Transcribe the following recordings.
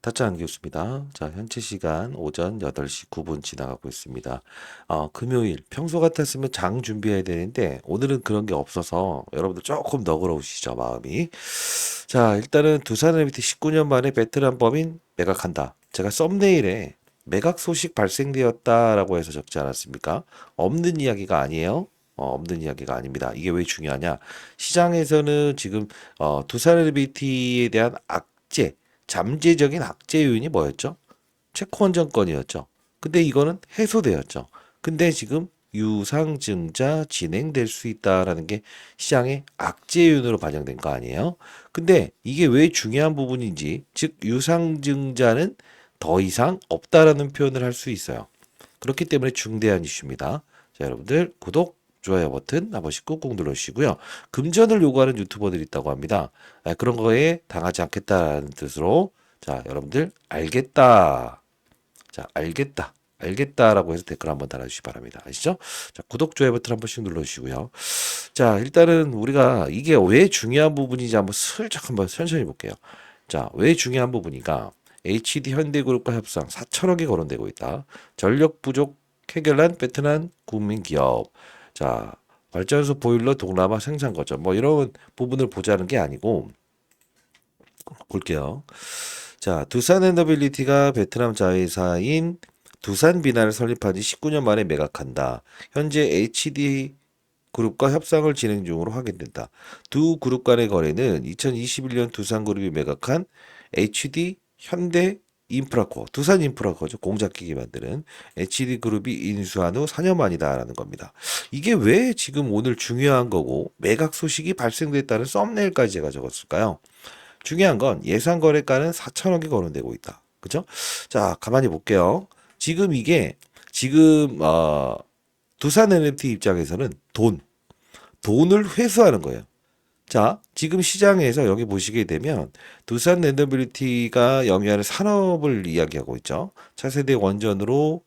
타짜한 교수입니다. 자, 현재 시간 오전 8시 9분 지나가고 있습니다. 금요일, 평소 같았으면 장 준비해야 되는데, 오늘은 그런 게 없어서 여러분들 조금 너그러우시죠, 마음이. 자, 일단은 두산 MT 19년 만에 베테랑 범인 매각한다. 제가 썸네일에 매각 소식 발생되었다라고 해서 적지 않았습니까? 없는 이야기가 아니에요. 없는 이야기가 아닙니다. 이게 왜 중요하냐? 시장에서는 지금 두산 LBT에 대한 악재, 잠재적인 악재 요인이 뭐였죠? 채권정권이었죠. 근데 이거는 해소되었죠. 근데 지금 유상증자 진행될 수 있다라는 게 시장의 악재 요인으로 반영된 거 아니에요? 근데 이게 왜 중요한 부분인지, 즉 유상증자는 더 이상 없다라는 표현을 할 수 있어요. 그렇기 때문에 중대한 이슈입니다. 자, 여러분들 구독, 좋아요 버튼 한 번씩 꾹꾹 눌러주시고요. 금전을 요구하는 유튜버들이 있다고 합니다. 그런 거에 당하지 않겠다는 뜻으로 자, 여러분들 알겠다. 자, 알겠다. 알겠다라고 해서 댓글 한번 달아주시기 바랍니다. 아시죠? 자, 구독, 좋아요 버튼 한 번씩 눌러주시고요. 자, 일단은 우리가 이게 왜 중요한 부분인지 한번 슬쩍 한번 천천히 볼게요. 자, 왜 중요한 부분이가 HD 현대그룹과 협상 4천억이 거론되고 있다. 전력 부족 해결한 베트남 국민기업. 자, 발전소 보일러 동남아 생산 거점. 뭐 이런 부분을 보자는 게 아니고 볼게요. 자, 두산 엔더빌리티가 베트남 자회사인 두산 비나를 설립한 지 19년 만에 매각한다. 현재 HD 그룹과 협상을 진행 중으로 확인된다. 두 그룹 간의 거래는 2021년 두산그룹이 매각한 HD 현대 인프라코어, 두산 인프라코어죠. 공작기기 만드는 HD그룹이 인수한 후 4년 만이다라는 겁니다. 이게 왜 지금 오늘 중요한 거고 매각 소식이 발생됐다는 썸네일까지 제가 적었을까요? 중요한 건 예상 거래가는 4천억이 거론되고 있다. 그죠? 자, 가만히 볼게요. 지금 이게 지금 두산 NFT 입장에서는 돈을 회수하는 거예요. 자, 지금 시장에서 여기 보시게 되면 두산 랜더빌리티가 영위하는 산업을 이야기하고 있죠. 차세대 원전으로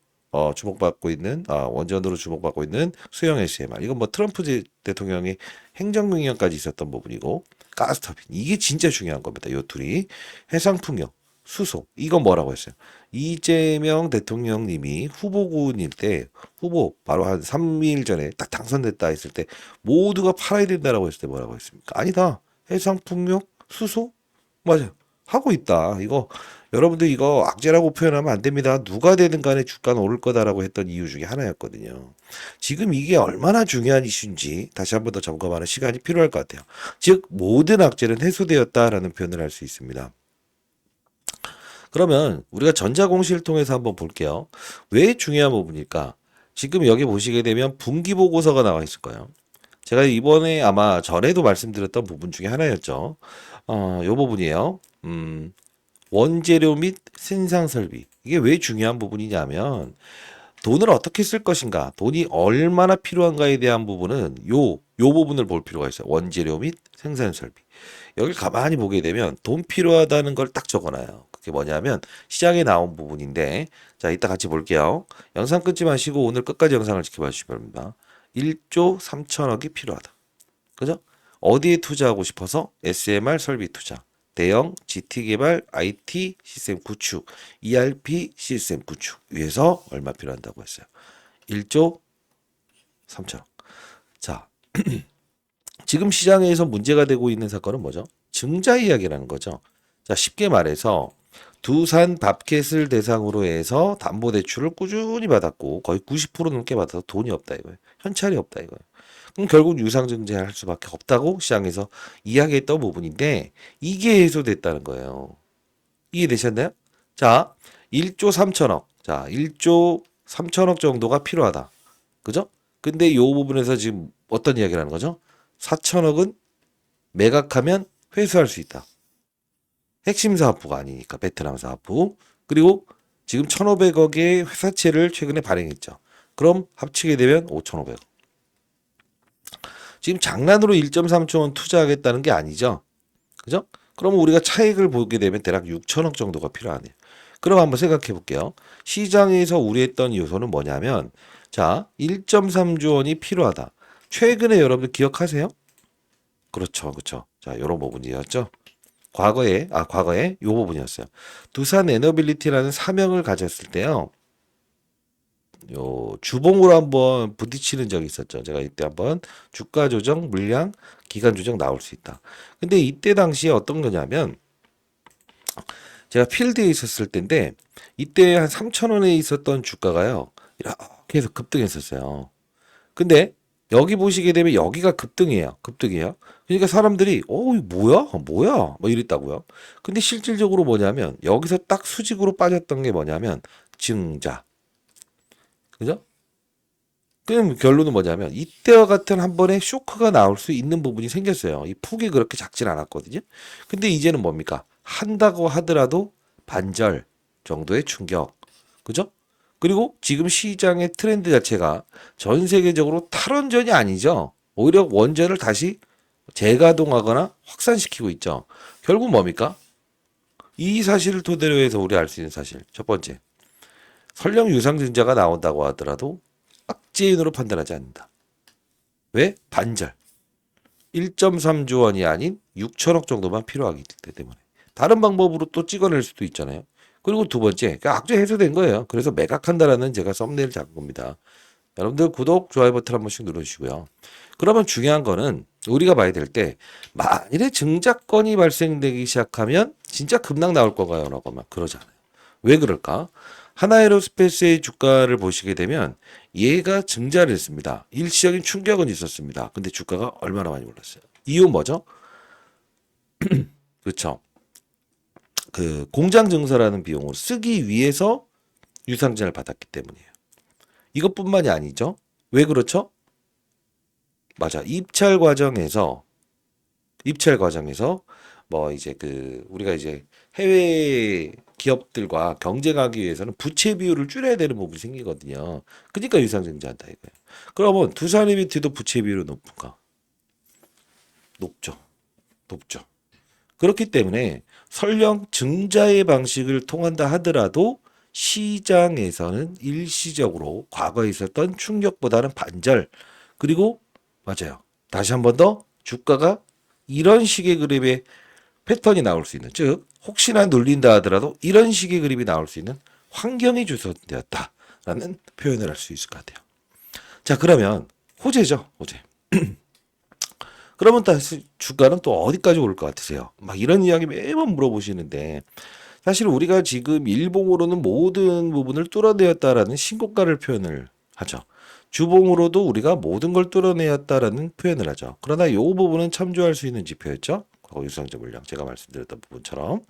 주목받고 있는 원전으로 주목받고 있는 수형 SMR. 이건 뭐 트럼프 대통령의 행정명령까지 있었던 부분이고 가스터빈 이게 진짜 중요한 겁니다. 요 둘이 해상풍력, 수소 이건 뭐라고 했어요? 이재명 대통령님이 후보군일 때 후보 바로 한 3일 전에 딱 당선됐다 했을 때 모두가 팔아야 된다라고 했을 때 뭐라고 했습니까? 아니다. 해상풍력, 수소 맞아요. 하고 있다. 이거 여러분들 이거 악재라고 표현하면 안 됩니다. 누가 되든 간에 주가는 오를 거다라고 했던 이유 중에 하나였거든요. 지금 이게 얼마나 중요한 이슈인지 다시 한번 더 점검하는 시간이 필요할 것 같아요. 즉 모든 악재는 해소되었다라는 표현을 할 수 있습니다. 그러면 우리가 전자공시를 통해서 한번 볼게요. 왜 중요한 부분일까? 지금 여기 보시게 되면 분기 보고서가 나와 있을 거예요. 제가 이번에 아마 전에도 말씀드렸던 부분 중에 하나였죠. 요 부분이에요. 원재료 및 생산 설비. 이게 왜 중요한 부분이냐면 돈을 어떻게 쓸 것인가, 돈이 얼마나 필요한가에 대한 부분은 요 부분을 볼 필요가 있어요. 원재료 및 생산 설비. 여기 가만히 보게 되면 돈 필요하다는 걸 딱 적어놔요. 그게 뭐냐면 시장에 나온 부분인데 자, 이따 같이 볼게요. 영상 끊지 마시고 오늘 끝까지 영상을 지켜봐 주시기 바랍니다. 1조 3천억이 필요하다. 그죠? 어디에 투자하고 싶어서? SMR 설비 투자. 대형 GT 개발, IT 시스템 구축, ERP 시스템 구축 위해서 얼마 필요한다고 했어요. 1조 3천억. 자, 지금 시장에서 문제가 되고 있는 사건은 뭐죠? 증자 이야기라는 거죠. 자, 쉽게 말해서 두산 밥켓을 대상으로 해서 담보대출을 꾸준히 받았고 거의 90% 넘게 받아서 돈이 없다 이거예요. 현찰이 없다 이거예요. 그럼 결국 유상증자할 수밖에 없다고 시장에서 이야기했던 부분인데 이게 해소됐다는 거예요. 이해되셨나요? 자, 1조 3천억. 자, 1조 3천억 정도가 필요하다. 그죠? 근데 이 부분에서 지금 어떤 이야기를 하는 거죠? 4천억은 매각하면 회수할 수 있다. 핵심 사업부가 아니니까 베트남 사업부. 그리고 지금 1,500억의 회사채를 최근에 발행했죠. 그럼 합치게 되면 5,500억. 지금 장난으로 1.3조 원 투자하겠다는 게 아니죠. 그죠? 그러면 우리가 차익을 보게 되면 대략 6천억 정도가 필요하네요. 그럼 한번 생각해 볼게요. 시장에서 우려했던 요소는 뭐냐면 자, 1.3조 원이 필요하다. 최근에 여러분들 기억하세요? 그렇죠. 그렇죠. 자, 이런 부분이었죠. 과거에 요 부분이었어요. 두산 에너빌리티라는 사명을 가졌을 때요. 요 주봉으로 한번 부딪히는 적이 있었죠. 제가 이때 한번 주가 조정, 물량, 기간 조정 나올 수 있다. 근데 이때 당시에 어떤 거냐면 제가 필드에 있었을 때인데 이때 한 3,000원에 있었던 주가가요. 이렇게 해서 급등했었어요. 근데 여기 보시게 되면 여기가 급등이에요. 급등이에요. 그러니까 사람들이 이거 뭐야? 뭐야? 뭐 이랬다고요. 근데 실질적으로 뭐냐면 여기서 딱 수직으로 빠졌던 게 뭐냐면 증자. 그죠? 그럼 결론은 뭐냐면 이때와 같은 한 번의 쇼크가 나올 수 있는 부분이 생겼어요. 이 폭이 그렇게 작진 않았거든요. 근데 이제는 뭡니까? 한다고 하더라도 반절 정도의 충격. 그죠? 그리고 지금 시장의 트렌드 자체가 전 세계적으로 탈원전이 아니죠. 오히려 원전을 다시 재가동하거나 확산시키고 있죠. 결국 뭡니까? 이 사실을 토대로 해서 우리 알 수 있는 사실. 첫 번째. 설령 유상증자가 나온다고 하더라도 악재인으로 판단하지 않는다. 왜? 반절. 1.3조 원이 아닌 6천억 정도만 필요하기 때문에. 다른 방법으로 또 찍어낼 수도 있잖아요. 그리고 두 번째, 악재 해소된 거예요. 그래서 매각한다라는 제가 썸네일 잡은 겁니다. 여러분들 구독, 좋아요 버튼 한 번씩 눌러주시고요. 그러면 중요한 거는 우리가 봐야 될 때 만일에 증자건이 발생되기 시작하면 진짜 급락 나올 건가요? 라고 막 그러잖아요. 왜 그럴까? 하나에로스페이스의 주가를 보시게 되면 얘가 증자를 했습니다. 일시적인 충격은 있었습니다. 근데 주가가 얼마나 많이 올랐어요? 이유 뭐죠? 그렇죠. 그 공장 증설하는 비용을 쓰기 위해서 유상증을 받았기 때문이에요. 이것뿐만이 아니죠. 왜 그렇죠? 맞아. 입찰 과정에서 뭐 이제 그 우리가 이제 해외 기업들과 경쟁하기 위해서는 부채 비율을 줄여야 되는 부분이 생기거든요. 그러니까 유상증자한다 이거예요. 그러면 두산이비티도 부채 비율이 높은가? 높죠. 높죠. 그렇기 때문에 설령 증자의 방식을 통한다 하더라도 시장에서는 일시적으로 과거에 있었던 충격보다는 반절 그리고 맞아요. 다시 한번 더 주가가 이런 식의 그림의 패턴이 나올 수 있는 즉 혹시나 눌린다 하더라도 이런 식의 그림이 나올 수 있는 환경이 조성되었다라는 표현을 할 수 있을 것 같아요. 자 그러면 호재죠. 호재. 그러면 다시 주가는 또 어디까지 올 것 같으세요? 막 이런 이야기 매번 물어보시는데 사실 우리가 지금 일봉으로는 모든 부분을 뚫어내었다라는 신고가를 표현을 하죠. 주봉으로도 우리가 모든 걸 뚫어내었다라는 표현을 하죠. 그러나 이 부분은 참조할 수 있는 지표였죠. 과거 유상증 물량 제가 말씀드렸던 부분처럼.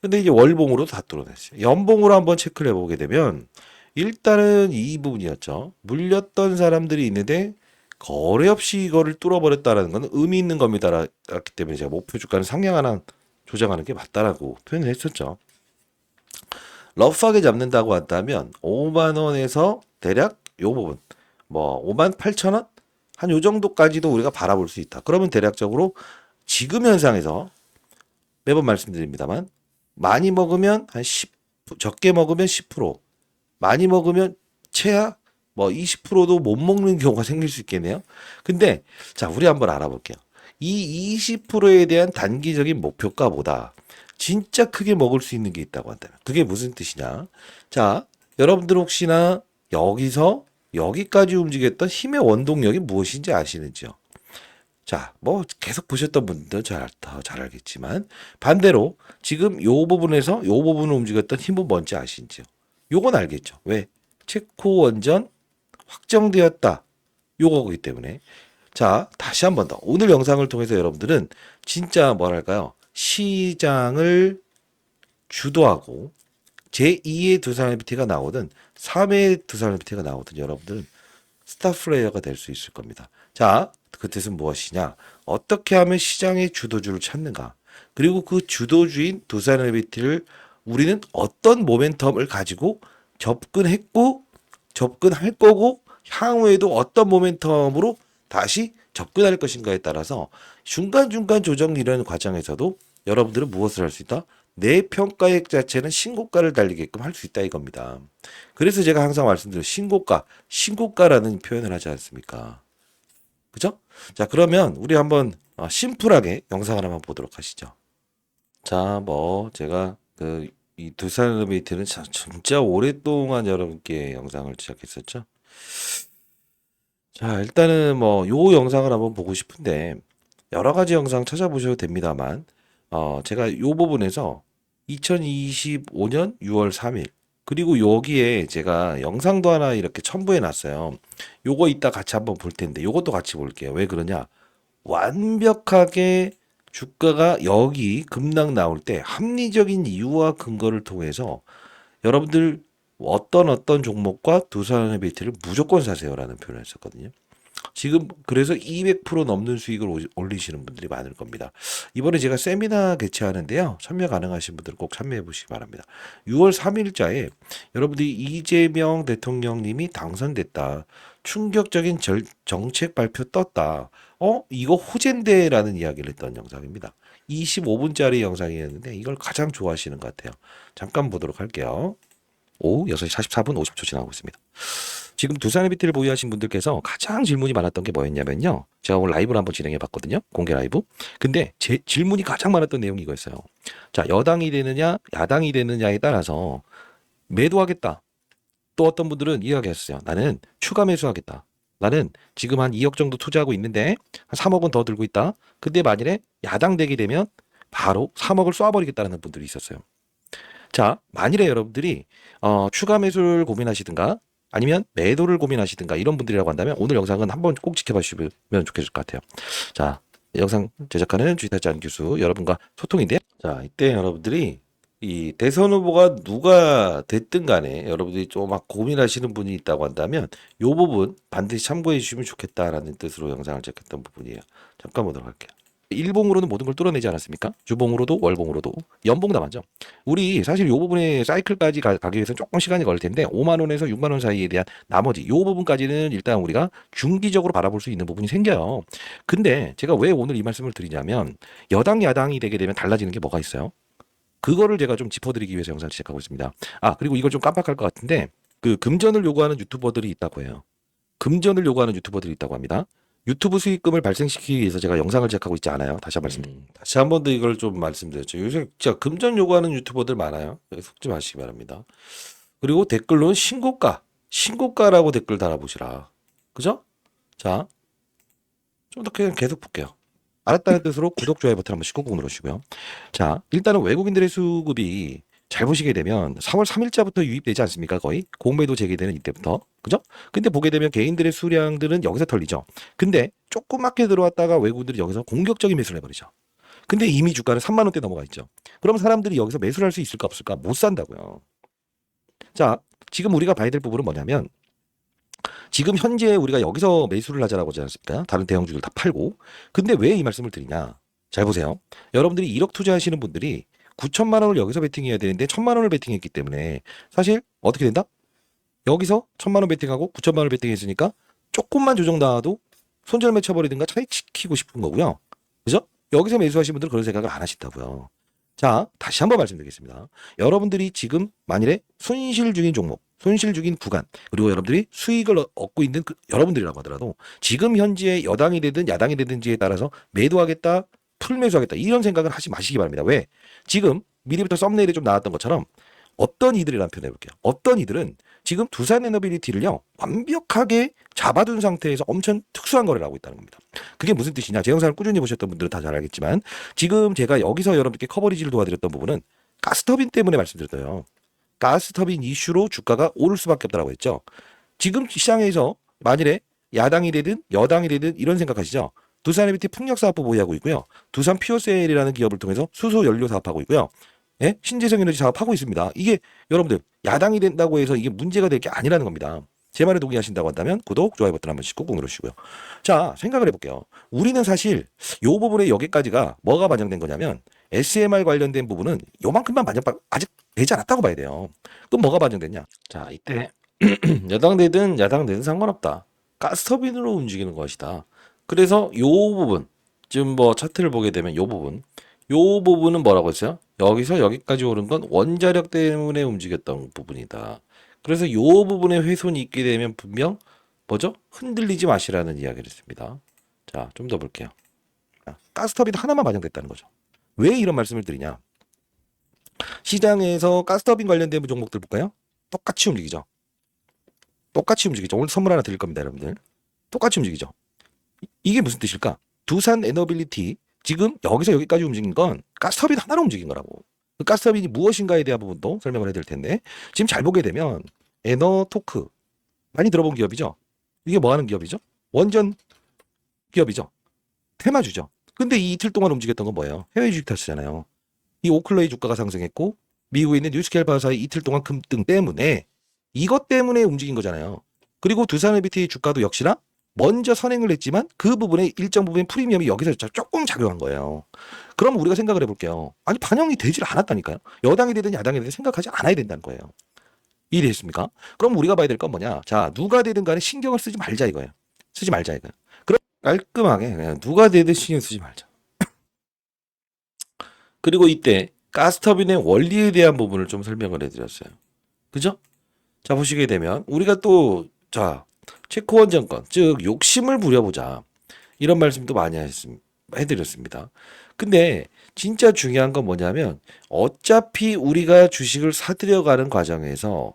근데 이제 월봉으로 다 뚫어냈어요. 연봉으로 한번 체크를 해보게 되면 일단은 이 부분이었죠. 물렸던 사람들이 있는데 거래 없이 이거를 뚫어버렸다라는 건 의미 있는 겁니다라기 때문에 제가 목표 주가는 상향 하나 조정하는 게 맞다라고 표현을 했었죠. 러프하게 잡는다고 한다면 5만 원에서 대략 요 부분 뭐 5만 8천 원? 한 요 정도까지도 우리가 바라볼 수 있다. 그러면 대략적으로 지금 현상에서 매번 말씀드립니다만 많이 먹으면 한 10, 적게 먹으면 10%, 많이 먹으면 최하 뭐 20%도 못 먹는 경우가 생길 수 있겠네요. 근데 자, 우리 한번 알아볼게요. 이 20%에 대한 단기적인 목표가보다 진짜 크게 먹을 수 있는 게 있다고 한다면 그게 무슨 뜻이냐? 자, 여러분들 혹시나 여기서 여기까지 움직였던 힘의 원동력이 무엇인지 아시는지요? 자, 뭐 계속 보셨던 분들은 더 잘 알겠지만 반대로 지금 요 부분에서 요 부분을 움직였던 힘은 뭔지 아시는지요? 요건 알겠죠. 왜? 체코 원전 확정되었다. 요거기 때문에. 자, 다시 한번 더. 오늘 영상을 통해서 여러분들은 진짜 뭐랄까요? 시장을 주도하고 제2의 두산일비티가 나오든 3의 두산일비티가 나오든 여러분들은 스타 플레이어가 될 수 있을 겁니다. 자, 그 뜻은 무엇이냐? 어떻게 하면 시장의 주도주를 찾는가? 그리고 그 주도주인 두산일비티를 우리는 어떤 모멘텀을 가지고 접근했고 접근할 거고 향후에도 어떤 모멘텀으로 다시 접근할 것인가에 따라서 중간중간 조정 이런 과정에서도 여러분들은 무엇을 할 수 있다? 내 평가액 자체는 신고가를 달리게끔 할 수 있다 이겁니다. 그래서 제가 항상 말씀드려요. 신고가라는 표현을 하지 않습니까? 그죠? 자, 그러면 우리 한번 심플하게 영상을 한번 보도록 하시죠. 자, 뭐 제가 이 두산베이트는 진짜 오랫동안 여러분께 영상을 제작했었죠. 자, 일단은 뭐 요 영상을 한번 보고 싶은데 여러 가지 영상 찾아보셔도 됩니다만 제가 요 부분에서 2025년 6월 3일 그리고 여기에 제가 영상도 하나 이렇게 첨부해 놨어요. 요거 이따 같이 한번 볼 텐데 요것도 같이 볼게요. 왜 그러냐? 완벽하게 주가가 여기 급락 나올 때 합리적인 이유와 근거를 통해서 여러분들 어떤 종목과 두산베이트를 무조건 사세요라는 표현을 했었거든요. 지금 그래서 200% 넘는 수익을 올리시는 분들이 많을 겁니다. 이번에 제가 세미나 개최하는데요. 참여 가능하신 분들 꼭 참여해 보시기 바랍니다. 6월 3일자에 여러분들이 이재명 대통령님이 당선됐다. 충격적인 정책 발표 떴다. 이거 호재인데라는 이야기를 했던 영상입니다. 25분짜리 영상이었는데 이걸 가장 좋아하시는 것 같아요. 잠깐 보도록 할게요. 오후 6시 44분 50초 지나고 있습니다. 지금 두산베이트를 보유하신 분들께서 가장 질문이 많았던 게 뭐였냐면요. 제가 오늘 라이브를 한번 진행해 봤거든요. 공개 라이브. 근데 제 질문이 가장 많았던 내용이 이거였어요. 자, 여당이 되느냐, 야당이 되느냐에 따라서 매도하겠다. 또 어떤 분들은 이야기했어요. 나는 추가 매수하겠다. 나는 지금 한 2억 정도 투자하고 있는데 한 3억은 더 들고 있다. 근데 만일에 야당 되게 되면 바로 3억을 쏴버리겠다는 분들이 있었어요. 자, 만일에 여러분들이 추가 매수를 고민하시든가 아니면 매도를 고민하시든가 이런 분들이라고 한다면 오늘 영상은 한번 꼭 지켜봐 주시면 좋겠을 것 같아요. 자, 영상 제작하는 주식타짜 교수 여러분과 소통인데요. 자, 이때 여러분들이 이 대선 후보가 누가 됐든 간에 여러분들이 좀 막 고민하시는 분이 있다고 한다면 이 부분 반드시 참고해 주시면 좋겠다라는 뜻으로 영상을 제작했던 부분이에요. 잠깐 보도록 할게요. 일봉으로는 모든 걸 뚫어내지 않았습니까? 주봉으로도 월봉으로도 연봉 남았죠. 우리 사실 이 부분에 사이클까지 가기 위해서는 조금 시간이 걸릴 텐데 5만 원에서 6만 원 사이에 대한 나머지 이 부분까지는 일단 우리가 중기적으로 바라볼 수 있는 부분이 생겨요. 근데 제가 왜 오늘 이 말씀을 드리냐면 여당 야당이 되게 되면 달라지는 게 뭐가 있어요? 그거를 제가 좀 짚어드리기 위해서 영상을 시작하고 있습니다. 그리고 이걸 좀 깜빡할 것 같은데 그 금전을 요구하는 유튜버들이 있다고 해요. 금전을 요구하는 유튜버들이 있다고 합니다. 유튜브 수익금을 발생시키기 위해서 제가 영상을 제작하고 있지 않아요. 다시 한 말씀. 다시 한 번 더 이걸 좀 말씀드렸죠. 요새 진짜 금전 요구하는 유튜버들 많아요. 속지 마시기 바랍니다. 그리고 댓글로는 신고가라고 댓글 달아보시라. 그죠? 자, 좀 더 그냥 계속 볼게요. 알았다는 뜻으로 구독, 좋아요 버튼 한번 꼭 눌러주시고요. 자, 일단은 외국인들의 수급이 잘 보시게 되면 4월 3일자부터 유입되지 않습니까? 거의 공매도 재개되는 이때부터. 그죠? 근데 보게 되면 개인들의 수량들은 여기서 털리죠. 근데 조그맣게 들어왔다가 외국인들이 여기서 공격적인 매수를 해버리죠. 근데 이미 주가는 3만 원대 넘어가 있죠. 그럼 사람들이 여기서 매수를 할 수 있을까 없을까? 못 산다고요. 자, 지금 우리가 봐야 될 부분은 뭐냐면 지금 현재 우리가 여기서 매수를 하자라고 하지 않습니까? 다른 대형주들 다 팔고. 근데 왜 이 말씀을 드리냐? 잘 보세요. 여러분들이 1억 투자하시는 분들이 9천만 원을 여기서 베팅해야 되는데 1천만 원을 베팅했기 때문에 사실 어떻게 된다? 여기서 1천만 원 베팅하고 9천만 원을 베팅했으니까 조금만 조정 나와도 손절매 쳐버리든가 차익 시키고 싶은 거고요. 그죠? 여기서 매수하신 분들은 그런 생각을 안 하신다고요. 자, 다시 한번 말씀드리겠습니다. 여러분들이 지금 만일에 손실 중인 종목, 손실 중인 구간, 그리고 여러분들이 수익을 얻고 있는 여러분들이라고 하더라도 지금 현재 여당이 되든 야당이 되든지에 따라서 매도하겠다, 풀매수하겠다 이런 생각을 하지 마시기 바랍니다. 왜? 지금 미리부터 썸네일에 좀 나왔던 것처럼 어떤 이들이라는 표현 해볼게요. 어떤 이들은 지금 두산에너빌리티를요 완벽하게 잡아둔 상태에서 엄청 특수한 거래를 하고 있다는 겁니다. 그게 무슨 뜻이냐? 제 영상을 꾸준히 보셨던 분들은 다 잘 알겠지만 지금 제가 여기서 여러분께 커버리지를 도와드렸던 부분은 가스터빈 때문에 말씀드렸어요. 가스터빈 이슈로 주가가 오를 수밖에 없다고 했죠. 지금 시장에서 만일에 야당이 되든 여당이 되든 이런 생각하시죠. 두산에너빌리티 풍력사업부 보유하고 있고요. 두산 퓨어셀이라는 기업을 통해서 수소 연료 사업하고 있고요. 예? 신재생 에너지 사업하고 있습니다. 이게 여러분들 야당이 된다고 해서 이게 문제가 될 게 아니라는 겁니다. 제 말에 동의하신다고 한다면 구독, 좋아요 버튼 한 번씩 꾹꾹 눌러주시고요. 자, 생각을 해볼게요. 우리는 사실 이 부분에 여기까지가 뭐가 반영된 거냐면 SMR 관련된 부분은 요만큼만 아직 되지 않았다고 봐야 돼요. 그럼 뭐가 반영됐냐? 자, 이때 여당 되든 야당 되든 상관없다. 가스터빈으로 움직이는 것이다. 그래서 요 부분 지금 뭐 차트를 보게 되면 요 부분은 뭐라고 했어요? 여기서 여기까지 오른 건 원자력 때문에 움직였던 부분이다. 그래서 이 부분에 훼손이 있게 되면 분명 뭐죠? 흔들리지 마시라는 이야기를 했습니다. 자, 좀 더 볼게요. 가스터빈 하나만 반영됐다는 거죠. 왜 이런 말씀을 드리냐? 시장에서 가스터빈 관련된 종목들 볼까요? 똑같이 움직이죠. 똑같이 움직이죠. 오늘 선물 하나 드릴 겁니다, 여러분들. 똑같이 움직이죠. 이게 무슨 뜻일까? 두산 에너빌리티 지금 여기서 여기까지 움직인 건 가스터빈 하나로 움직인 거라고. 그 가스터빈이 무엇인가에 대한 부분도 설명을 해드릴 텐데 지금 잘 보게 되면 에너토크 많이 들어본 기업이죠. 이게 뭐 하는 기업이죠? 원전 기업이죠. 테마주죠. 근데 이 이틀 동안 움직였던 건 뭐예요? 해외 주식 탓이잖아요. 이 오클러의 주가가 상승했고 미국에 있는 뉴스케일 바사의 이틀 동안 급등 때문에 이것 때문에 움직인 거잖아요. 그리고 두산에비티 주가도 역시나 먼저 선행을 했지만 그 부분에 일정 부분 프리미엄이 여기서 조금 작용한 거예요. 그럼 우리가 생각을 해볼게요. 아니 반영이 되질 않았다니까요. 여당이 되든 야당이 되든 생각하지 않아야 된다는 거예요. 이해됐습니까? 그럼 우리가 봐야 될 건 뭐냐? 자, 누가 되든 간에 신경을 쓰지 말자 이거예요. 쓰지 말자 이거예요. 그럼 깔끔하게 그냥 누가 되든 신경 쓰지 말자. 그리고 이때 가스터빈의 원리에 대한 부분을 좀 설명을 해드렸어요. 그죠? 자, 보시게 되면 우리가 또 자, 체코원 정권 즉 욕심을 부려보자 이런 말씀도 많이 해드렸습니다. 근데 진짜 중요한 건 뭐냐면 어차피 우리가 주식을 사들여가는 과정에서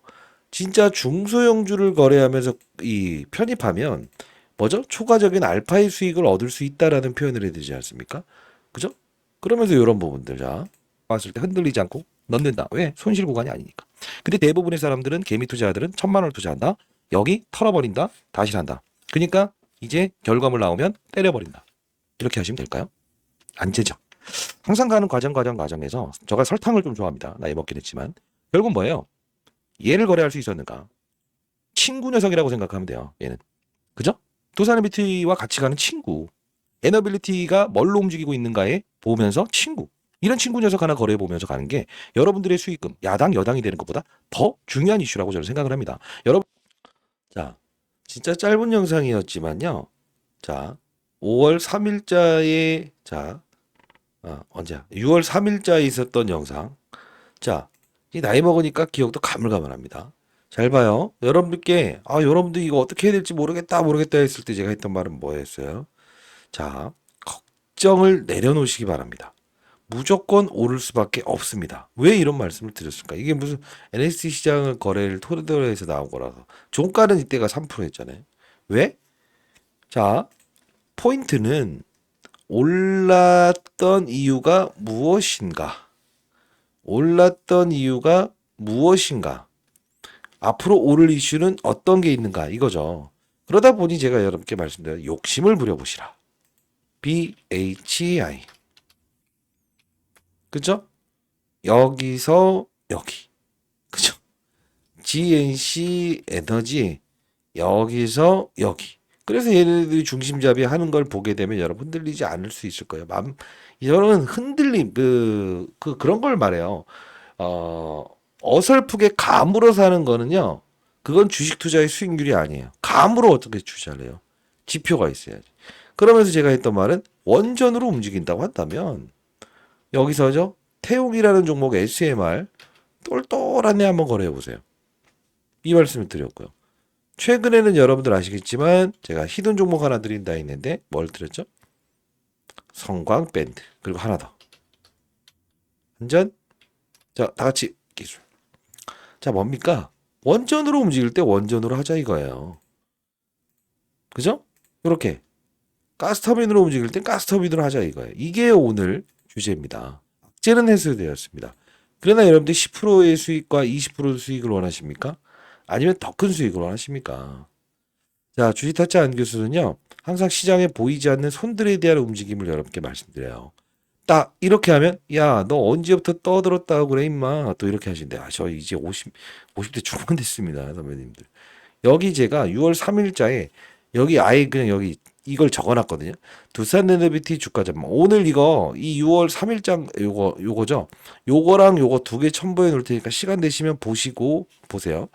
진짜 중소형주를 거래하면서 이 편입하면 뭐죠? 초과적인 알파의 수익을 얻을 수 있다라는 표현을 해드리지 않습니까? 그죠? 그러면서 이런 부분들 자 봤을 때 흔들리지 않고 넣는다. 왜? 손실 구간이 아니니까. 근데 대부분의 사람들은 개미 투자자들은 1,000만 원을 투자한다. 여기 털어버린다. 다시 산다. 그러니까 이제 결과물 나오면 때려버린다. 이렇게 하시면 될까요? 안 되죠. 항상 가는 과정에서 제가 설탕을 좀 좋아합니다. 나이 먹긴 했지만 결국 뭐예요? 얘를 거래할 수 있었는가? 친구 녀석이라고 생각하면 돼요. 얘는. 그죠? 두산에비티와 같이 가는 친구. 에너빌리티가 뭘로 움직이고 있는가에 보면서 친구. 이런 친구 녀석 하나 거래해 보면서 가는 게 여러분들의 수익금, 야당, 여당이 되는 것보다 더 중요한 이슈라고 저는 생각을 합니다. 여러분, 자, 진짜 짧은 영상이었지만요. 자, 5월 3일자에, 자, 언제야? 6월 3일자에 있었던 영상. 자, 이 나이 먹으니까 기억도 가물가물합니다. 잘 봐요. 여러분들께, 여러분들 이거 어떻게 해야 될지 모르겠다 했을 때 제가 했던 말은 뭐였어요? 자, 걱정을 내려놓으시기 바랍니다. 무조건 오를 수밖에 없습니다. 왜 이런 말씀을 드렸을까? 이게 무슨 NST 시장을 거래를 토대로 해서 나온 거라서. 종가는 이때가 3%였잖아요. 왜? 자, 포인트는 올랐던 이유가 무엇인가? 올랐던 이유가 무엇인가? 앞으로 오를 이슈는 어떤 게 있는가? 이거죠. 그러다 보니 제가 여러분께 말씀드려요. 욕심을 부려보시라. BHI. 그죠? 여기서 여기. 그죠? GNC 에너지 여기서 여기. 그래서 얘네들이 중심잡이 하는 걸 보게 되면 여러분 흔들리지 않을 수 있을 거예요. 여러분 흔들림 그런 걸 말해요. 어설프게 감으로 사는 거는요. 그건 주식 투자의 수익률이 아니에요. 감으로 어떻게 투자를 해요? 지표가 있어야지. 그러면서 제가 했던 말은 원전으로 움직인다고 한다면 여기서죠. 태웅이라는 종목 SMR 똘똘한 애 한번 거래해 보세요. 이 말씀을 드렸고요. 최근에는 여러분들 아시겠지만 제가 히든 종목 하나 드린다 했는데 뭘 드렸죠? 성광밴드 그리고 하나 더. 한전. 자, 다 같이 기술. 자, 뭡니까? 원전으로 움직일 때 원전으로 하자 이거예요. 그죠? 이렇게 가스터빈으로 움직일 때 가스터빈으로 하자 이거예요. 이게 오늘 주제입니다. 악재는 해소되었습니다. 그러나 여러분들 10%의 수익과 20%의 수익을 원하십니까? 아니면 더 큰 수익을 원하십니까? 자, 주식 타짜 안 교수는요. 항상 시장에 보이지 않는 손들에 대한 움직임을 여러분께 말씀드려요. 딱 이렇게 하면 야, 너 언제부터 떠들었다고 그래 임마. 또 이렇게 하신대. 저 이제 50대 중반 됐습니다. 선배님들. 여기 제가 6월 3일자에 여기 아예 그냥 여기 이걸 적어놨거든요. 두산에너비티 주가 전망. 오늘 이거 이 6월 3일장 요거죠. 요거랑 요거 두 개 첨부해 놓을 테니까 시간 되시면 보시고 보세요.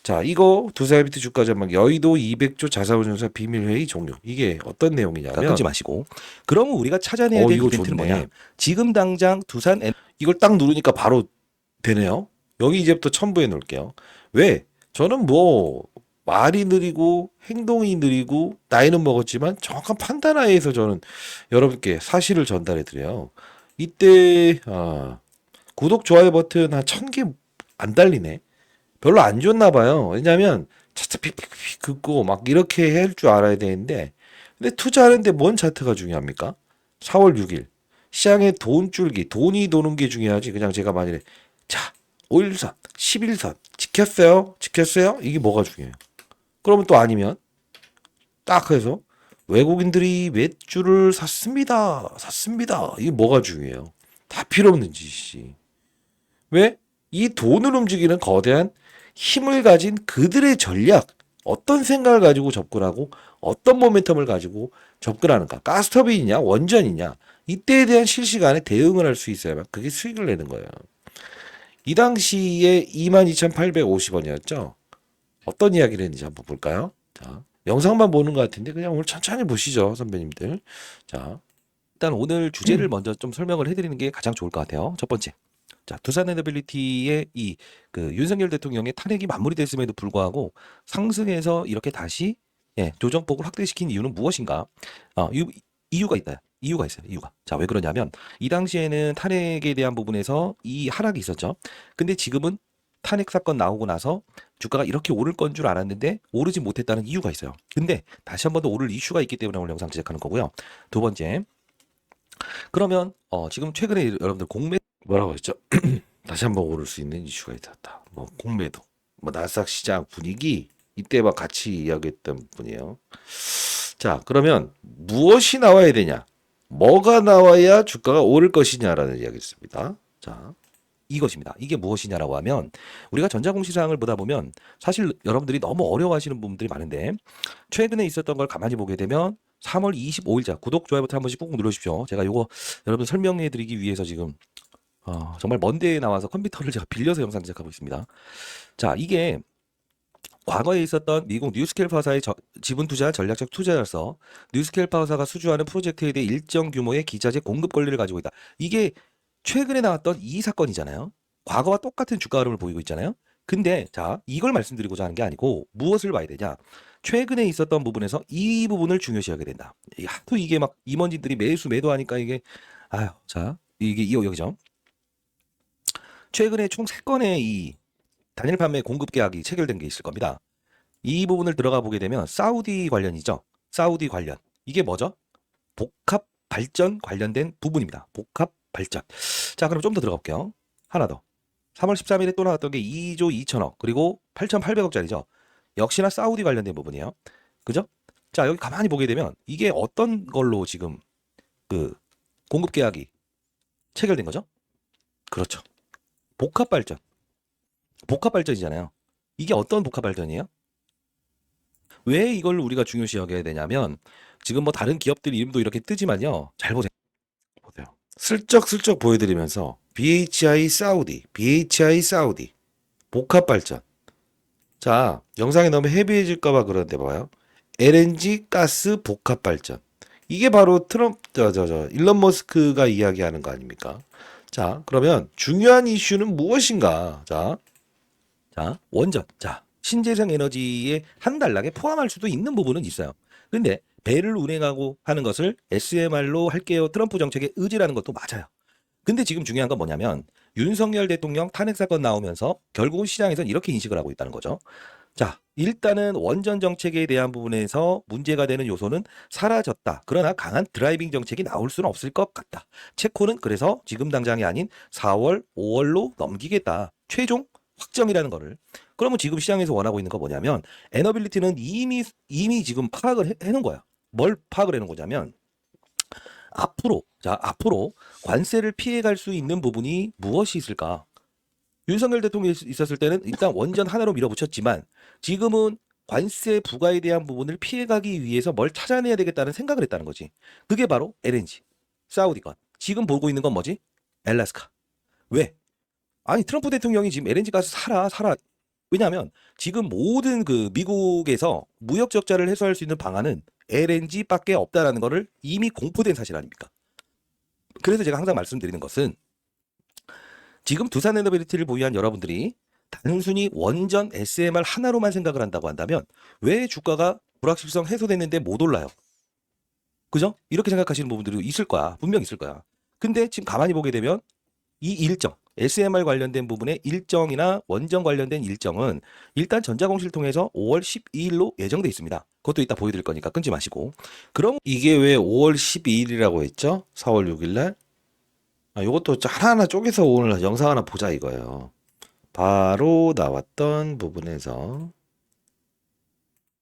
자, 이거 두산에너비티 주가 전망 여의도 200조 자사운용사 비밀회의 종료. 이게 어떤 내용이냐면 끊지 마시고. 그러면 우리가 찾아내야 될 이거 이벤트는 좋네. 뭐냐? 지금 당장 이걸 딱 누르니까 바로 되네요. 여기 이제부터 첨부해 놓을게요. 왜? 저는 뭐 말이 느리고 행동이 느리고 나이는 먹었지만 정확한 판단하에서 저는 여러분께 사실을 전달해 드려요. 이때 구독, 좋아요 버튼 한 1000개 안 달리네. 별로 안 좋나 봐요. 왜냐면 차트 픽픽픽 긋고 막 이렇게 할 줄 알아야 되는데 근데 투자하는데 뭔 차트가 중요합니까? 4월 6일 시장에 돈줄기, 돈이 도는 게 중요하지. 그냥 제가 만일에 자, 5일선, 11선 지켰어요? 지켰어요? 이게 뭐가 중요해요? 그러면 또 아니면 딱 해서 외국인들이 맷줄을 샀습니다. 샀습니다. 이게 뭐가 중요해요? 다 필요 없는 짓이지. 왜? 이 돈을 움직이는 거대한 힘을 가진 그들의 전략, 어떤 생각을 가지고 접근하고 어떤 모멘텀을 가지고 접근하는가. 가스터빈이냐, 원전이냐. 이때에 대한 실시간에 대응을 할 수 있어야만 그게 수익을 내는 거예요. 이 당시에 22,850원이었죠. 어떤 이야기를 했는지 한번 볼까요? 자, 영상만 보는 것 같은데 그냥 오늘 천천히 보시죠, 선배님들. 자, 일단 오늘 주제를 먼저 좀 설명을 해드리는 게 가장 좋을 것 같아요. 첫 번째. 자, 두산 에너빌리티의 이 그 윤석열 대통령의 탄핵이 마무리됐음에도 불구하고 상승해서 이렇게 다시 조정폭을 확대시킨 이유는 무엇인가? 이유가 있다. 이유가 있어요. 이유가. 자, 왜 그러냐면 이 당시에는 탄핵에 대한 부분에서 이 하락이 있었죠. 근데 지금은 탄핵 사건 나오고 나서 주가가 이렇게 오를 건 줄 알았는데 오르지 못했다는 이유가 있어요. 근데 다시 한 번 더 오를 이슈가 있기 때문에 오늘 영상 제작하는 거고요. 두 번째. 그러면 지금 최근에 여러분들 공매 뭐라고 했죠? 다시 한번 오를 수 있는 이슈가 있었다. 뭐 공매도, 뭐 나스닥 시장 분위기 이때와 같이 이야기했던 분이에요. 자, 그러면 무엇이 나와야 되냐? 뭐가 나와야 주가가 오를 것이냐라는 이야기였습니다. 자, 이것입니다. 이게 무엇이냐라고 하면 우리가 전자공시장을 보다 보면 사실 여러분들이 너무 어려워하시는 부분들이 많은데 최근에 있었던 걸 가만히 보게 되면 3월 25일자 구독, 좋아요 버튼 한 번씩 꾹꾹 누르십시오. 제가 이거 여러분 설명해 드리기 위해서 지금 정말 먼 데에 나와서 컴퓨터를 제가 빌려서 영상 제작하고 있습니다. 자, 이게 과거에 있었던 미국 뉴스케일 파사의 지분 투자 전략적 투자자로서 뉴스케일 파사가 수주하는 프로젝트에 대해 일정 규모의 기자재 공급 권리를 가지고 있다. 이게 최근에 나왔던 이 사건이잖아요. 과거와 똑같은 주가 흐름을 보이고 있잖아요. 근데 자, 이걸 말씀드리고자 하는 게 아니고 무엇을 봐야 되냐? 최근에 있었던 부분에서 이 부분을 중요시하게 된다. 하도 이게 막 임원진들이 매수 매도하니까 이게 자, 이게 여기죠. 최근에 총 3건의 이 단일 판매 공급 계약이 체결된 게 있을 겁니다. 이 부분을 들어가 보게 되면 사우디 관련이죠. 사우디 관련. 이게 뭐죠? 복합 발전 관련된 부분입니다. 복합 발전. 자, 그럼 좀 더 들어가 볼게요. 하나 더. 3월 13일에 또 나왔던 게 2조 2천억 그리고 8,800억짜리죠. 역시나 사우디 관련된 부분이에요. 그죠? 자, 여기 가만히 보게 되면 이게 어떤 걸로 지금 그 공급 계약이 체결된 거죠? 그렇죠. 복합 발전. 복합 발전이잖아요. 이게 어떤 복합 발전이에요? 왜 이걸 우리가 중요시 여겨야 되냐면 지금 뭐 다른 기업들 이름도 이렇게 뜨지만요. 잘 보세요. 슬쩍슬쩍 보여드리면서 BHI 사우디 복합 발전. 자, 영상이 너무 헤비해질까봐 그런데 봐요. LNG 가스 복합 발전. 이게 바로 일론 머스크가 이야기하는 거 아닙니까? 자, 그러면 중요한 이슈는 무엇인가? 자, 원전. 자, 신재생 에너지의 한 단락에 포함할 수도 있는 부분은 있어요. 근데 배를 운행하고 하는 것을 SMR로 할게요. 트럼프 정책의 의지라는 것도 맞아요. 근데 지금 중요한 건 뭐냐면 윤석열 대통령 탄핵 사건 나오면서 결국은 시장에서는 이렇게 인식을 하고 있다는 거죠. 자, 일단은 원전 정책에 대한 부분에서 문제가 되는 요소는 사라졌다. 그러나 강한 드라이빙 정책이 나올 수는 없을 것 같다. 체코는 그래서 지금 당장이 아닌 4월, 5월로 넘기겠다. 최종 확정이라는 거를. 그러면 지금 시장에서 원하고 있는 거 뭐냐면 에너빌리티는 이미 지금 파악을 해놓은 거야. 뭘 파악을 해놓은 거냐면 앞으로 관세를 피해갈 수 있는 부분이 무엇이 있을까? 윤석열 대통령이 있었을 때는 일단 원전 하나로 밀어붙였지만 지금은 관세 부과에 대한 부분을 피해가기 위해서 뭘 찾아내야 되겠다는 생각을 했다는 거지. 그게 바로 LNG, 사우디 건. 지금 보고 있는 건 뭐지? 알래스카. 왜? 아니 트럼프 대통령이 지금 LNG 가스 사라. 왜냐하면 지금 모든 그 미국에서 무역 적자를 해소할 수 있는 방안은 LNG밖에 없다라는 거를 이미 공포된 사실 아닙니까? 그래서 제가 항상 말씀드리는 것은 지금 두산 에너빌리티를 보유한 여러분들이 단순히 원전 SMR 하나로만 생각을 한다고 한다면 왜 주가가 불확실성 해소됐는데 못 올라요? 그죠? 이렇게 생각하시는 부분들이 있을 거야. 분명 있을 거야. 근데 지금 가만히 보게 되면 이 일정, SMR 관련된 부분의 일정이나 원전 관련된 일정은 일단 전자공시를 통해서 5월 12일로 예정돼 있습니다. 그것도 이따 보여드릴 거니까 끊지 마시고. 그럼 이게 왜 5월 12일이라고 했죠? 4월 6일 날? 요것도 하나하나 쪼개서 오늘 영상 하나 보자 이거예요. 바로 나왔던 부분에서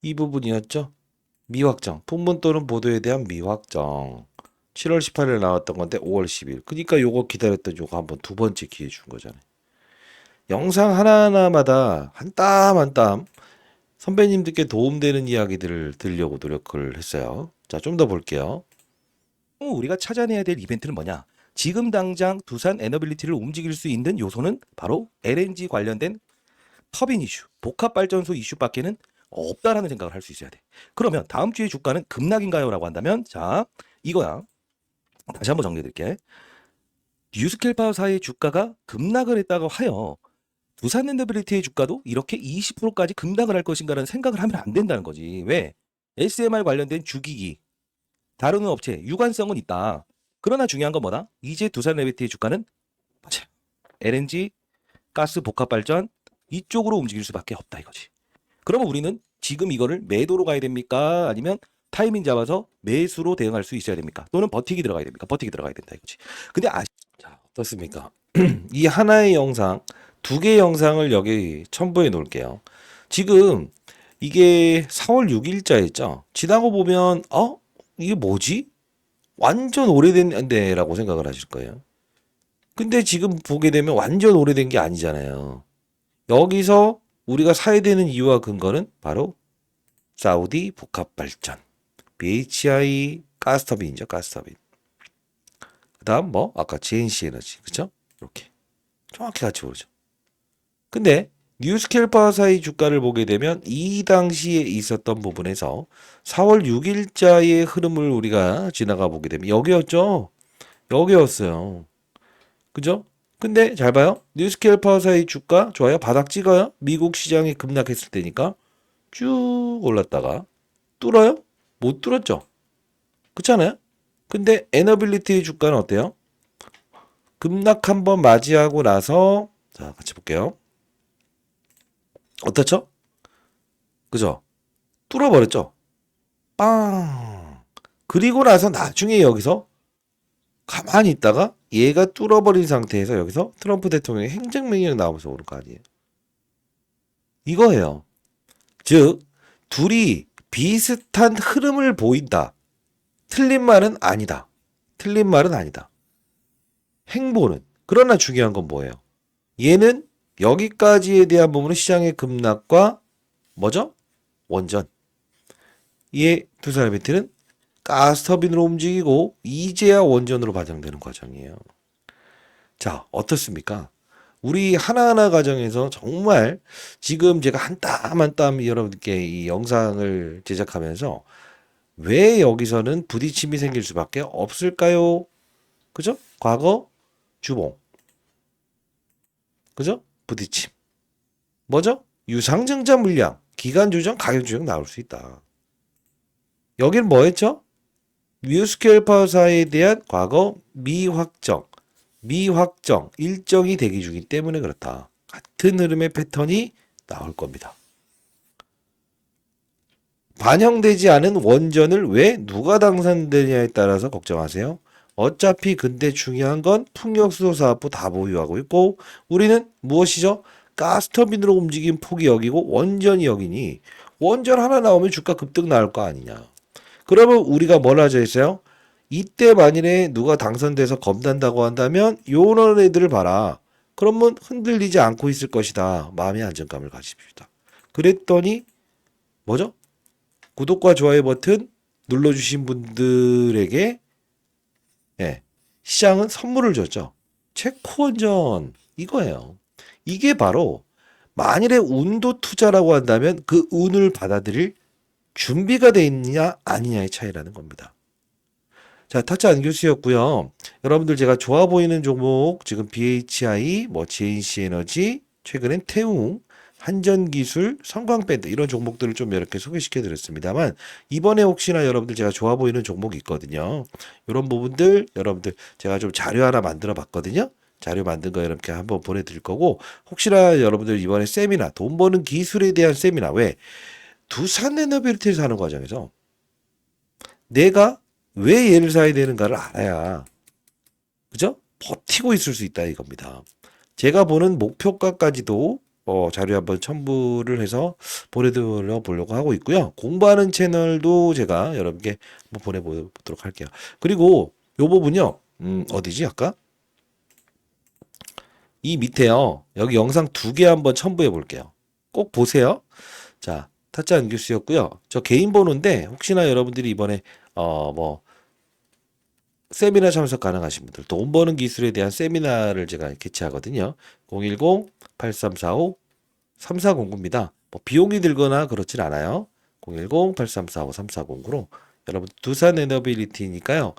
이 부분이었죠? 미확정. 풍문 또는 보도에 대한 미확정. 7월 18일 나왔던 건데 5월 10일. 그러니까 요거 기다렸던 요거 한번 두 번째 기회 준 거잖아요. 영상 하나하나마다 한 땀 한 땀 선배님들께 도움되는 이야기들을 들으려고 노력을 했어요. 자, 좀 더 볼게요. 우리가 찾아내야 될 이벤트는 뭐냐? 지금 당장 두산 에너빌리티를 움직일 수 있는 요소는 바로 LNG 관련된 터빈 이슈, 복합 발전소 이슈밖에는 없다라는 생각을 할 수 있어야 돼. 그러면 다음 주에 주가는 급락인가요? 라고 한다면 자, 이거야. 다시 한번 정리해 드릴게. 뉴스캘파사의 주가가 급락을 했다고 하여 두산 엔더빌리티의 주가도 이렇게 20%까지 급락을 할 것인가라는 생각을 하면 안 된다는 거지. 왜? SMR 관련된 주기기, 다루는 업체, 유관성은 있다. 그러나 중요한 건 뭐다? 이제 두산 엔더빌리티의 주가는 맞아요. LNG, 가스 복합 발전 이쪽으로 움직일 수밖에 없다 이거지. 그러면 우리는 지금 이거를 매도로 가야 됩니까? 아니면 타이밍 잡아서 매수로 대응할 수 있어야 됩니까? 또는 버티기 들어가야 됩니까? 버티기 들어가야 된다 이거지. 근데 자, 어떻습니까? 이 하나의 영상, 두 개의 영상을 여기 첨부해 놓을게요. 지금 이게 4월 6일자였죠? 지나고 보면, 이게 뭐지? 완전 오래된 데라고 생각을 하실 거예요. 근데 지금 보게 되면 완전 오래된 게 아니잖아요. 여기서 우리가 사야 되는 이유와 근거는 바로 사우디 복합 발전, BHI 가스터빈이죠, 가스터빈. 그다음 뭐 아까 GNC 에너지, 그죠? 이렇게 정확히 같이 보죠. 근데 뉴스캘파사의 주가를 보게 되면 이 당시에 있었던 부분에서 4월 6일자의 흐름을 우리가 지나가 보게 되면 여기였죠. 여기였어요. 그죠? 근데 잘 봐요. 뉴스캘파사의 주가 좋아요. 바닥 찍어요. 미국 시장이 급락했을 때니까 쭉 올랐다가 뚫어요? 못 뚫었죠. 그렇잖아요. 근데 에너빌리티의 주가는 어때요? 급락 한번 맞이하고 나서 자, 같이 볼게요. 어떻죠? 그죠? 뚫어버렸죠? 빵! 그리고 나서 나중에 여기서 가만히 있다가 얘가 뚫어버린 상태에서 여기서 트럼프 대통령의 행정명령 나오면서 오는 거 아니에요? 이거예요. 즉, 둘이 비슷한 흐름을 보인다. 틀린 말은 아니다. 틀린 말은 아니다. 행보는. 그러나 중요한 건 뭐예요? 얘는 여기까지에 대한 부분은 시장의 급락과 뭐죠? 원전. 이에 두산 에너빌리티는 가스터빈으로 움직이고 이제야 원전으로 발전되는 과정이에요. 자, 어떻습니까? 우리 하나하나 과정에서 정말 지금 제가 한 땀 한 땀 여러분께 이 영상을 제작하면서 왜 여기서는 부딪힘이 생길 수밖에 없을까요? 그죠? 과거 주봉. 그죠? 부딪힘. 뭐죠? 유상증자 물량, 기간 조정, 가격 조정 나올 수 있다. 여기는 뭐 했죠? 뉴스캘파사에 대한 과거 미확정, 일정이 대기 중이기 때문에 그렇다. 같은 흐름의 패턴이 나올 겁니다. 반영되지 않은 원전을 왜 누가 당선되냐에 따라서 걱정하세요. 어차피 근데 중요한 건 풍력수소 사업부 다 보유하고 있고 우리는 무엇이죠? 가스터빈으로 움직인 폭이 여기고 원전이 여기니 원전 하나 나오면 주가 급등 나올 거 아니냐. 그러면 우리가 뭘 하자 했어요? 이때 만일에 누가 당선돼서 검단다고 한다면 요런 애들을 봐라. 그러면 흔들리지 않고 있을 것이다. 마음의 안정감을 가집시다. 그랬더니 뭐죠? 구독과 좋아요 버튼 눌러주신 분들에게 시장은 선물을 줬죠. 체코원전 이거예요. 이게 바로 만일에 운도 투자라고 한다면 그 운을 받아들일 준비가 돼 있느냐 아니냐의 차이라는 겁니다. 자, 타짜 안교수였고요. 여러분들 제가 좋아 보이는 종목 지금 BHI, GNC 에너지, 최근엔 태웅, 한전기술, 성광밴드 이런 종목들을 좀 이렇게 소개시켜 드렸습니다만 이번에 혹시나 여러분들 제가 좋아 보이는 종목이 있거든요. 이런 부분들 여러분들 제가 좀 자료 하나 만들어 봤거든요. 자료 만든 거 이렇게 한번 보내드릴 거고, 혹시나 여러분들 이번에 세미나, 돈 버는 기술에 대한 세미나, 왜? 두산 에너빌리티를 사는 과정에서 내가 왜 얘를 사야 되는가를 알아야, 그죠? 버티고 있을 수 있다 이겁니다. 제가 보는 목표가까지도 자료 한번 첨부를 해서 보내드려 보려고 하고 있고요. 공부하는 채널도 제가 여러분께 한번 보내보도록 할게요. 그리고 요 부분요, 어디지 아까? 이 밑에요. 여기 영상 2개 한번 첨부해 볼게요. 꼭 보세요. 자, 타짜 안규수였고요. 저 개인 번호인데 혹시나 여러분들이 이번에 뭐 세미나 참석 가능하신 분들, 돈 버는 기술에 대한 세미나를 제가 개최하거든요. 010-8345-3409입니다. 뭐 비용이 들거나 그렇진 않아요. 010-8345-3409로 여러분 두산 에너빌리티니까요.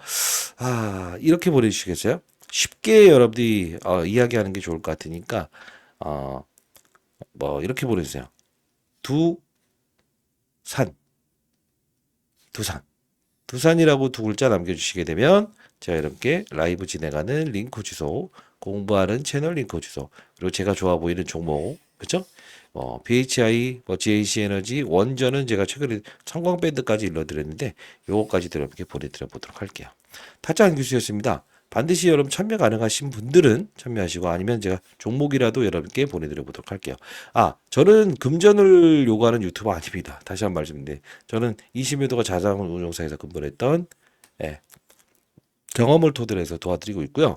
이렇게 보내주시겠어요? 쉽게 여러분들이 이야기하는 게 좋을 것 같으니까 뭐 이렇게 보내주세요. 두산, 두산. 두산이라고 2글자 남겨주시게 되면 제가 이렇게 라이브 진행하는 링크 주소, 공부하는 채널 링크 주소, 그리고 제가 좋아 보이는 종목, 그쵸? BHI, GAC 에너지, 원전은 제가 최근에 성광밴드까지 일러드렸는데 요거까지도 여러분께 보내드려 보도록 할게요. 타짜한 교수였습니다. 반드시 여러분 참여 가능하신 분들은 참여하시고, 아니면 제가 종목이라도 여러분께 보내드려 보도록 할게요. 저는 금전을 요구하는 유튜버 아닙니다. 다시 한 번 말씀드리는데, 저는 20여 도가 자산운용사에서 근무를 했던 경험을 토대로 해서 도와드리고 있고요.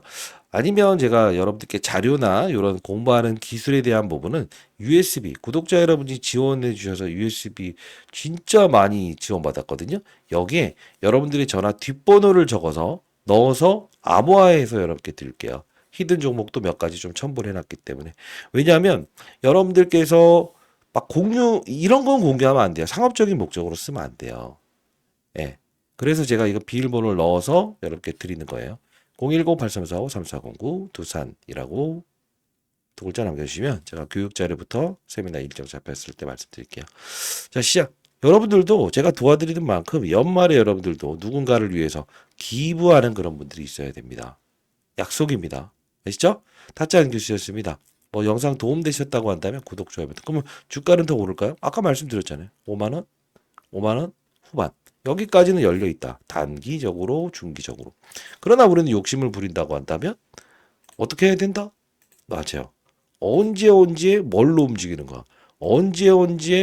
아니면 제가 여러분들께 자료나 이런 공부하는 기술에 대한 부분은 USB, 구독자 여러분이 지원해 주셔서 USB 진짜 많이 지원받았거든요. 여기에 여러분들의 전화 뒷번호를 적어서 넣어서 암호화해서 여러분께 드릴게요. 히든 종목도 몇 가지 좀 첨부를 해놨기 때문에. 왜냐하면 여러분들께서 막 이런 건 공개하면 안 돼요. 상업적인 목적으로 쓰면 안 돼요. 예. 그래서 제가 이거 비밀번호를 넣어서 여러분께 드리는 거예요. 010-8345-3409 두산이라고 2글자 남겨주시면 제가 교육자료부터 세미나 일정 잡혔을 때 말씀드릴게요. 자, 시작. 여러분들도 제가 도와드리는 만큼 연말에 여러분들도 누군가를 위해서 기부하는 그런 분들이 있어야 됩니다. 약속입니다. 아시죠? 타짜는 교수였습니다. 뭐 영상 도움되셨다고 한다면 구독, 좋아요 버튼. 그러면 주가는 더 오를까요? 아까 말씀드렸잖아요. 5만원? 5만원 후반. 여기까지는 열려 있다. 단기적으로, 중기적으로. 그러나 우리는 욕심을 부린다고 한다면 어떻게 해야 된다? 맞아요. 언제 뭘로 움직이는가? 언제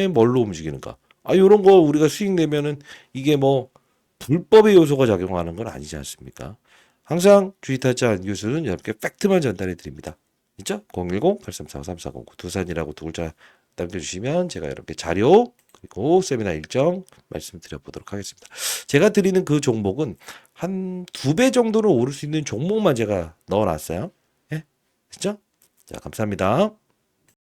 뭘로 움직이는가? 요런 거 우리가 수익 내면은 이게 뭐 불법의 요소가 작용하는 건 아니지 않습니까? 항상 주의타짜 안교수는 여러분께 팩트만 전달해 드립니다. 있죠? 010-8345-3409 두산이라고 2글자 남겨주시면 제가 여러분께 자료 그리고 세미나 일정 말씀드려 보도록 하겠습니다. 제가 드리는 그 종목은 한 2배 정도는 오를 수 있는 종목만 제가 넣어놨어요. 예? 됐죠? 자, 감사합니다.